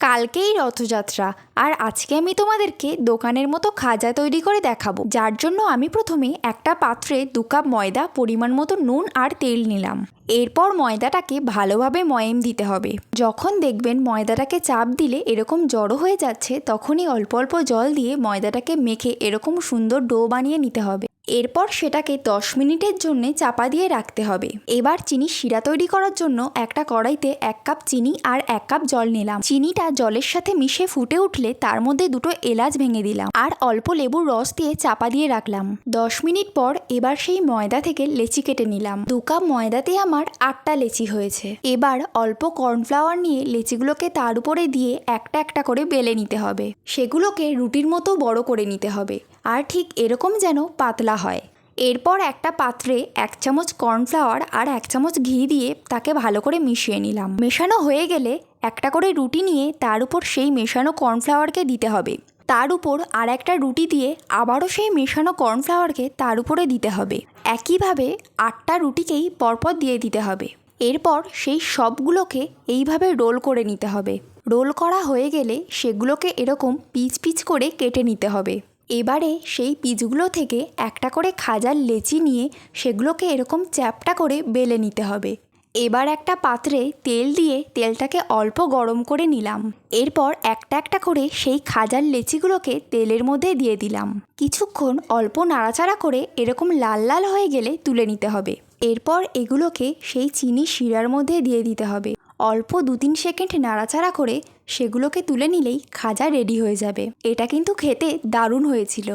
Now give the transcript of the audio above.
কালকেই রথযাত্রা, আর আজকে আমি তোমাদেরকে দোকানের মতো খাজা তৈরি করে দেখাবো। যার জন্য আমি প্রথমে একটা পাত্রে 2 কাপ ময়দা, পরিমাণ মতো নুন আর তেল নিলাম। এরপর ময়দাটাকে ভালোভাবে ময়াম দিতে হবে। যখন দেখবেন ময়দাটাকে চাপ দিলে এরকম জড়ো হয়ে যাচ্ছে, তখনই অল্প অল্প জল দিয়ে ময়দাটাকে মেখে এরকম সুন্দর ডো বানিয়ে নিতে হবে। এরপর সেটাকে 10 মিনিটের জন্য চাপা দিয়ে রাখতে হবে। এবার চিনি শিরা তৈরি করার জন্য একটা কড়াইতে 1 কাপ চিনি আর 1 কাপ জল নিলাম। চিনিটা জলের সাথে মিশে ফুটে উঠলে তার মধ্যে 2টো এলাচ ভেঙে দিলাম আর অল্প লেবুর রস দিয়ে চাপা দিয়ে রাখলাম। 10 মিনিট পর এবার সেই ময়দা থেকে লেচি কেটে নিলাম। 2 কাপ ময়দাতে আমার 8টা লেচি হয়েছে। এবার অল্প কর্নফ্লাওয়ার নিয়ে লেচিগুলোকে তার উপরে দিয়ে একটা একটা করে বেলে নিতে হবে। সেগুলোকে রুটির মতো বড় করে নিতে হবে, আর ঠিক এরকম যেন পাতলা হয়। এরপর একটা পাত্রে 1 চামচ কর্নফ্লাওয়ার আর 1 চামচ ঘি দিয়ে তাকে ভালো করে মিশিয়ে নিলাম। মেশানো হয়ে গেলে একটা করে রুটি নিয়ে তার উপর সেই মেশানো কর্নফ্লাওয়ারকে দিতে হবে। তার উপর আর একটা রুটি দিয়ে আবারও সেই মেশানো কর্নফ্লাওয়ারকে তার উপরে দিতে হবে। একইভাবে 8টা রুটিকেই পরপর দিয়ে দিতে হবে। এরপর সেই সবগুলোকে এইভাবে রোল করে নিতে হবে। রোল করা হয়ে গেলে সেগুলোকে এরকম পিচ পিচ করে কেটে নিতে হবে। এবারে সেই পিচগুলো থেকে একটা করে খাজার লেচি নিয়ে সেগুলোকে এরকম চ্যাপ্টা করে বেলে নিতে হবে। এবার একটা পাত্রে তেল দিয়ে তেলটাকে অল্প গরম করে নিলাম। এরপর একটা একটা করে সেই খাজার লেচিগুলোকে তেলের মধ্যে দিয়ে দিলাম। কিছুক্ষণ অল্প নাড়াচাড়া করে এরকম লাল লাল হয়ে গেলে তুলে নিতে হবে। এরপর এগুলোকে সেই চিনি শিরার মধ্যে দিয়ে দিতে হবে। অল্প 2-3 সেকেন্ড নাড়াচাড়া করে সেগুলোকে তুলে নিলেই খাজা রেডি হয়ে যাবে। এটা কিন্তু খেতে দারুণ হয়েছিল।